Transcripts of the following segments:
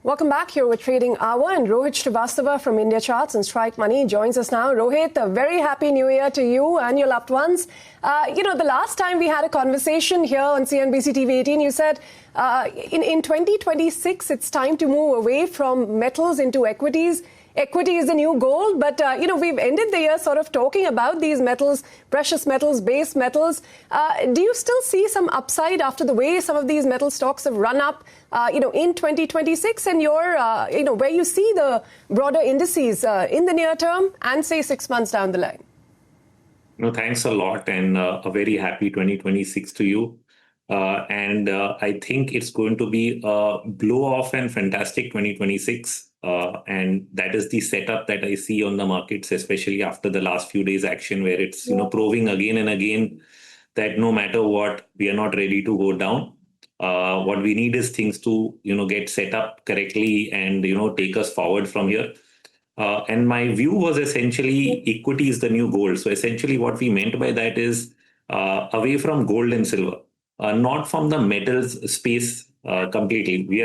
Welcome back. Here with Trading Hour, and Rohit Srivastava from Indiacharts and Strike Money joins us now. Rohit, a very happy new year to you and your loved ones. The last time we had a conversation here on CNBC-TV18, you said in 2026 it's time to move away from metals into equities. Equity is the new gold, but, we've ended the year sort of talking about these metals, precious metals, base metals. Do you still see some upside after the way some of these metal stocks have run up, in 2026 and where you see the broader indices in the near term and say 6 months down the line? No, thanks a lot, and a very happy 2026 to you. I think it's going to be a blow-off and fantastic 2026. And that is the setup that I see on the markets, especially after the last few days' action, where it's proving again and again that no matter what, we are not ready to go down. What we need is things to get set up correctly and take us forward from here. And my view was essentially equity is the new gold. So essentially what we meant by that is away from gold and silver, not from the metals space. Completely.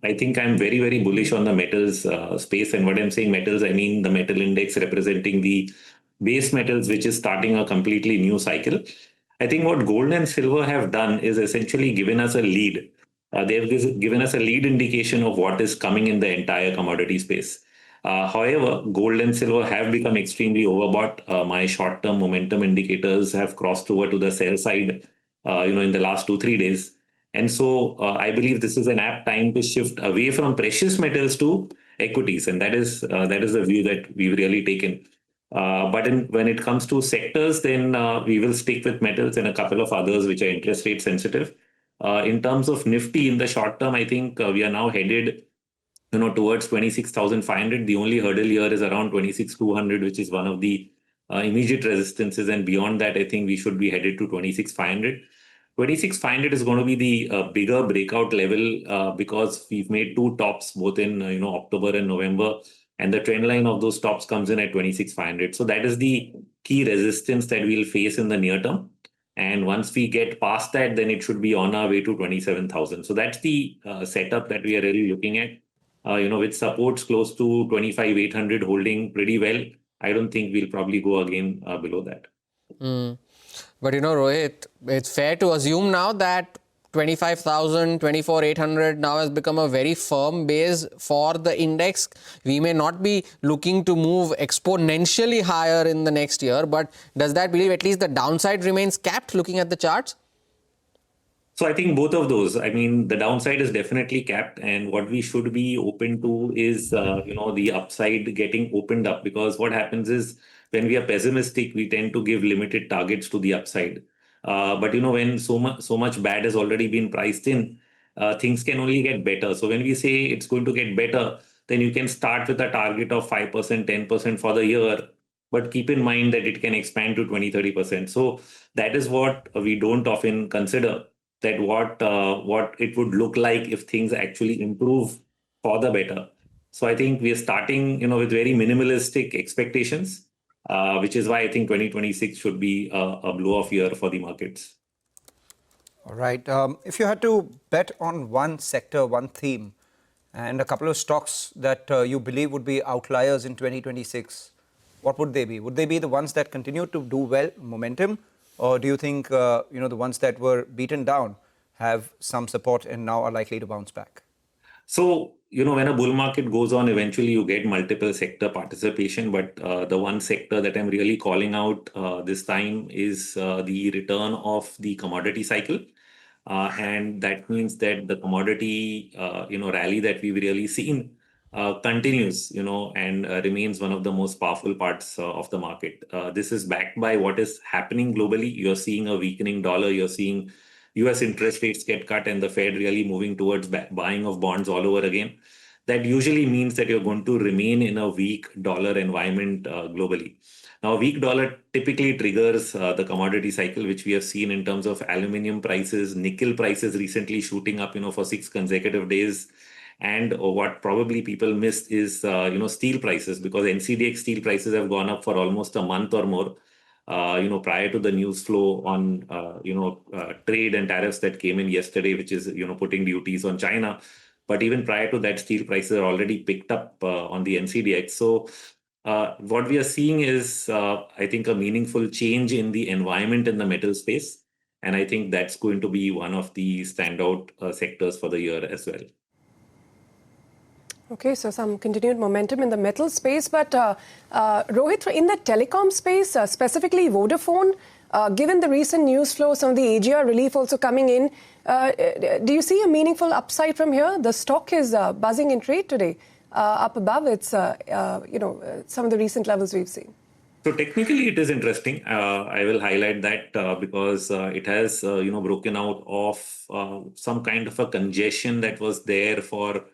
I think I'm very, very bullish on the metals space. And when I'm saying metals, I mean the metal index representing the base metals, which is starting a completely new cycle. I think what gold and silver have done is essentially given us a lead. They've given us a lead indication of what is coming in the entire commodity space. However, gold and silver have become extremely overbought. My short-term momentum indicators have crossed over to the sell side, in the last 2-3 days. And so I believe this is an apt time to shift away from precious metals to equities. And that is the view that we've really taken. But when it comes to sectors, then we will stick with metals and a couple of others which are interest rate sensitive. In terms of Nifty in the short term, I think we are now headed towards 26,500. The only hurdle here is around 26,200, which is one of the immediate resistances. And beyond that, I think we should be headed to 26,500. 26,500 is going to be the bigger breakout level because we've made two tops both in October and November, and the trend line of those tops comes in at 26,500. So that is the key resistance that we'll face in the near term. And once we get past that, then it should be on our way to 27,000. So that's the setup that we are really looking at. With supports close to 25,800 holding pretty well, I don't think we'll probably go again below that. But Rohit, it's fair to assume now that 25,000, 24,800 now has become a very firm base for the index. We may not be looking to move exponentially higher in the next year, but does that believe at least the downside remains capped looking at the charts? So I think both of those. I mean, the downside is definitely capped, and what we should be open to is, the upside getting opened up, because what happens is when we are pessimistic, we tend to give limited targets to the upside. But when so much bad has already been priced in, things can only get better. So when we say it's going to get better, then you can start with a target of 5%, 10% for the year, but keep in mind that it can expand to 20, 30%. So that is what we don't often consider, that what it would look like if things actually improve for the better. So I think we are starting, with very minimalistic expectations. Which is why I think 2026 should be a blow-off year for the markets. All right. If you had to bet on one sector, one theme, and a couple of stocks that you believe would be outliers in 2026, what would they be? Would they be the ones that continue to do well, momentum, or do you think the ones that were beaten down have some support and now are likely to bounce back? So, when a bull market goes on, eventually you get multiple sector participation. But the one sector that I'm really calling out this time is the return of the commodity cycle. And that means that the commodity, rally that we've really seen continues, and remains one of the most powerful parts of the market. This is backed by what is happening globally. You're seeing a weakening dollar. You're seeing US interest rates get cut and the Fed really moving towards buying of bonds all over again. That usually means that you're going to remain in a weak dollar environment globally. Now, a weak dollar typically triggers the commodity cycle, which we have seen in terms of aluminum prices, nickel prices recently shooting up, for 6 consecutive days. And what probably people missed is, steel prices, because NCDX steel prices have gone up for almost a month or more. Prior to the news flow on, trade and tariffs that came in yesterday, which is, putting duties on China. But even prior to that, steel prices are already picked up on the NCDX. So what we are seeing is, I think, a meaningful change in the environment in the metal space. And I think that's going to be one of the standout sectors for the year as well. Okay, so some continued momentum in the metal space. But Rohit, in the telecom space, specifically Vodafone, given the recent news flow, some of the AGR relief also coming in, do you see a meaningful upside from here? The stock is buzzing in trade today, up above its, some of the recent levels we've seen. So technically, it is interesting. I will highlight that because it has, broken out of some kind of a congestion that was there for,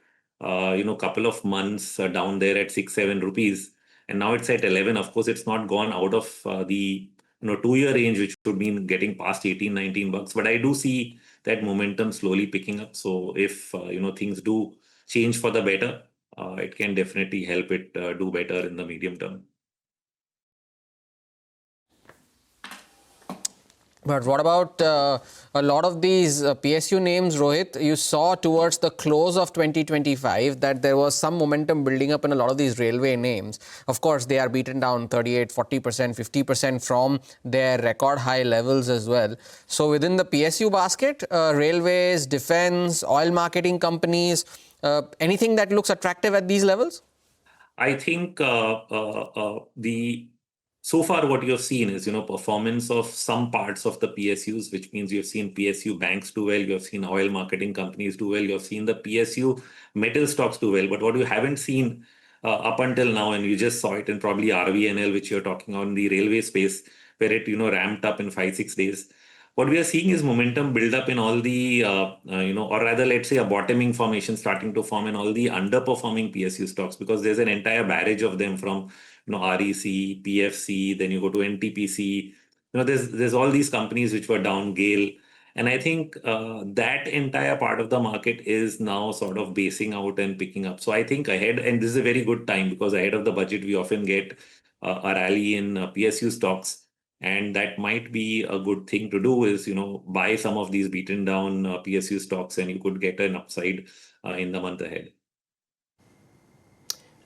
couple of months down there at 6-7 rupees, and now it's at 11. Of course, it's not gone out of the 2-year range, which would mean getting past 18-19 bucks. But I do see that momentum slowly picking up. So if things do change for the better, it can definitely help it do better in the medium term. But what about a lot of these PSU names, Rohit? You saw towards the close of 2025 that there was some momentum building up in a lot of these railway names. Of course, they are beaten down 38, 40%, 50% from their record high levels as well. So within the PSU basket, railways, defense, oil marketing companies, anything that looks attractive at these levels? I think so far what you've seen is, performance of some parts of the PSUs, which means you've seen PSU banks do well, you've seen oil marketing companies do well, you've seen the PSU metal stocks do well. But what you haven't seen up until now, and you just saw it in probably RVNL, which you're talking on the railway space, where it, ramped up in 5-6 days. What we are seeing is momentum build up in all the, or rather, let's say a bottoming formation starting to form in all the underperforming PSU stocks, because there's an entire barrage of them from, REC, PFC, then you go to NTPC. There's all these companies which were down, Gale. And I think that entire part of the market is now sort of basing out and picking up. So I think ahead, and this is a very good time because ahead of the budget, we often get a rally in PSU stocks. And that might be a good thing to do is, buy some of these beaten down PSU stocks, and you could get an upside in the month ahead.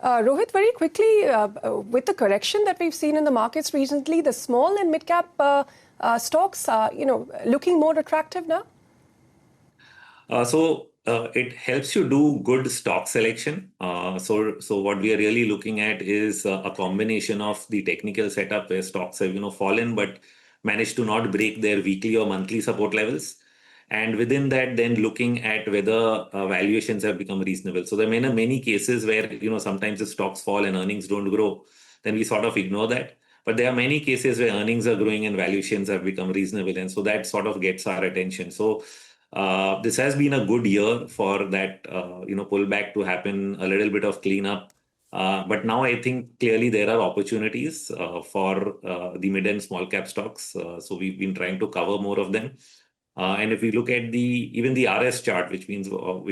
Rohit, very quickly, with the correction that we've seen in the markets recently, the small and mid-cap stocks are, looking more attractive now? So it helps you do good stock selection. So what we are really looking at is a combination of the technical setup where stocks have, fallen, but managed to not break their weekly or monthly support levels. And within that, then looking at whether valuations have become reasonable. So there are many cases where, sometimes the stocks fall and earnings don't grow. Then we sort of ignore that. But there are many cases where earnings are growing and valuations have become reasonable. And so that sort of gets our attention. So this has been a good year for that, pullback to happen, a little bit of cleanup. But now I think clearly there are opportunities for the mid and small cap stocks. So we've been trying to cover more of them. And if we look at even the RS chart, which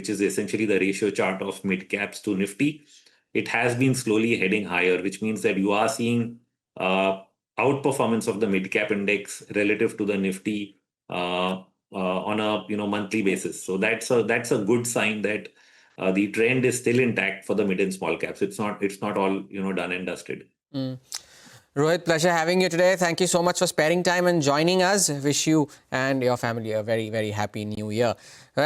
is essentially the ratio chart of mid caps to Nifty, it has been slowly heading higher, which means that you are seeing outperformance of the mid cap index relative to the Nifty on a monthly basis. So that's a good sign that the trend is still intact for the mid and small caps. It's not all done and dusted. Rohit, pleasure having you today. Thank you so much for sparing time and joining us. Wish you and your family a very, very happy new year. Well,